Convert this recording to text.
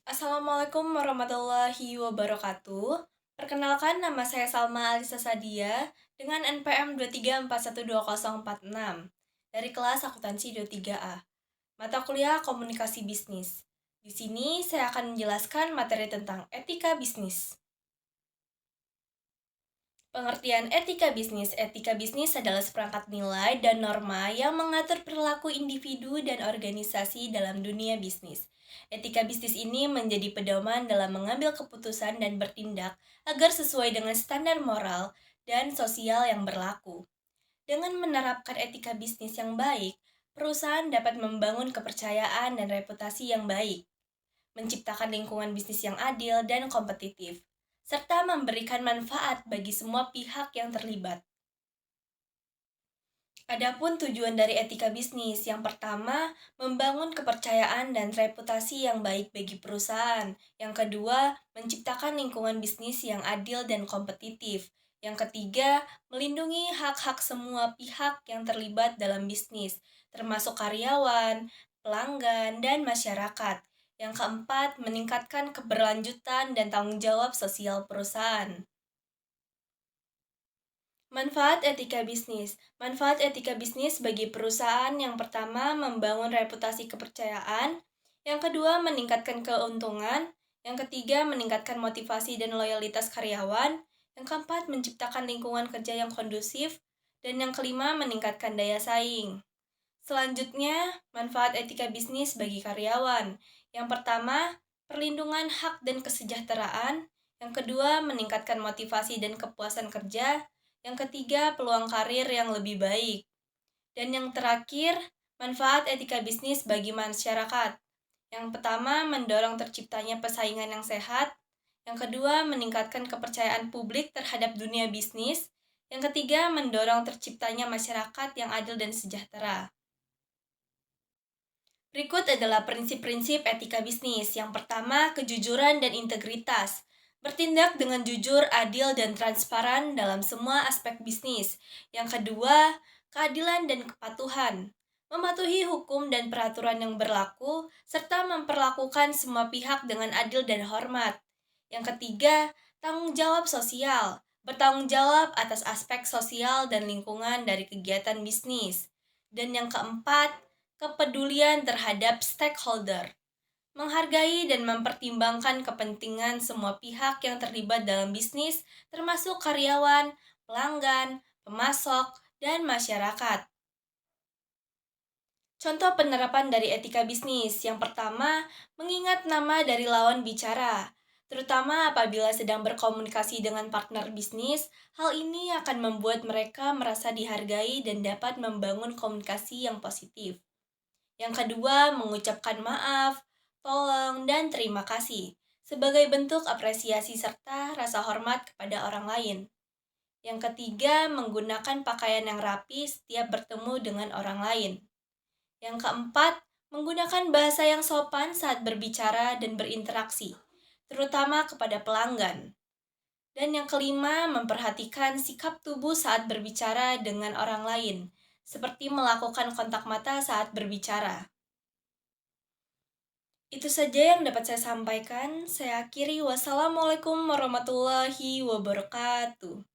Assalamualaikum warahmatullahi wabarakatuh. Perkenalkan, nama saya Salma Alisa Sadia dengan NPM 234120046 dari kelas akuntansi 23A. Mata kuliah Komunikasi Bisnis. Di sini saya akan menjelaskan materi tentang etika bisnis. Pengertian etika bisnis. Etika bisnis adalah seperangkat nilai dan norma yang mengatur perilaku individu dan organisasi dalam dunia bisnis. Etika bisnis ini menjadi pedoman dalam mengambil keputusan dan bertindak agar sesuai dengan standar moral dan sosial yang berlaku. Dengan menerapkan etika bisnis yang baik, perusahaan dapat membangun kepercayaan dan reputasi yang baik, menciptakan lingkungan bisnis yang adil dan kompetitif, serta memberikan manfaat bagi semua pihak yang terlibat. Adapun tujuan dari etika bisnis, yang pertama, membangun kepercayaan dan reputasi yang baik bagi perusahaan. Yang kedua, menciptakan lingkungan bisnis yang adil dan kompetitif. Yang ketiga, melindungi hak-hak semua pihak yang terlibat dalam bisnis, termasuk karyawan, pelanggan, dan masyarakat. Yang keempat, meningkatkan keberlanjutan dan tanggung jawab sosial perusahaan. Manfaat etika bisnis. Manfaat etika bisnis bagi perusahaan yang pertama membangun reputasi kepercayaan, yang kedua meningkatkan keuntungan, yang ketiga meningkatkan motivasi dan loyalitas karyawan, yang keempat menciptakan lingkungan kerja yang kondusif, dan yang kelima meningkatkan daya saing. Selanjutnya, manfaat etika bisnis bagi karyawan. Yang pertama, perlindungan hak dan kesejahteraan. Yang kedua, meningkatkan motivasi dan kepuasan kerja. Yang ketiga, peluang karir yang lebih baik. Dan yang terakhir, manfaat etika bisnis bagi masyarakat. Yang pertama, mendorong terciptanya persaingan yang sehat. Yang kedua, meningkatkan kepercayaan publik terhadap dunia bisnis. Yang ketiga, mendorong terciptanya masyarakat yang adil dan sejahtera. Berikut adalah prinsip-prinsip etika bisnis. Yang pertama, kejujuran dan integritas. Bertindak dengan jujur, adil, dan transparan dalam semua aspek bisnis. Yang kedua, keadilan dan kepatuhan. Mematuhi hukum dan peraturan yang berlaku, serta memperlakukan semua pihak dengan adil dan hormat. Yang ketiga, tanggung jawab sosial. Bertanggung jawab atas aspek sosial dan lingkungan dari kegiatan bisnis. Dan yang keempat, kepedulian terhadap stakeholder, menghargai dan mempertimbangkan kepentingan semua pihak yang terlibat dalam bisnis, termasuk karyawan, pelanggan, pemasok, dan masyarakat. Contoh penerapan dari etika bisnis. Yang pertama, mengingat nama dari lawan bicara. Terutama apabila sedang berkomunikasi dengan partner bisnis, hal ini akan membuat mereka merasa dihargai dan dapat membangun komunikasi yang positif. Yang kedua, mengucapkan maaf, tolong, dan terima kasih sebagai bentuk apresiasi serta rasa hormat kepada orang lain. Yang ketiga, menggunakan pakaian yang rapi setiap bertemu dengan orang lain. Yang keempat, menggunakan bahasa yang sopan saat berbicara dan berinteraksi, terutama kepada pelanggan. Dan yang kelima, memperhatikan sikap tubuh saat berbicara dengan orang lain, seperti melakukan kontak mata saat berbicara. Itu saja yang dapat saya sampaikan. Saya akhiri. Wassalamualaikum warahmatullahi wabarakatuh.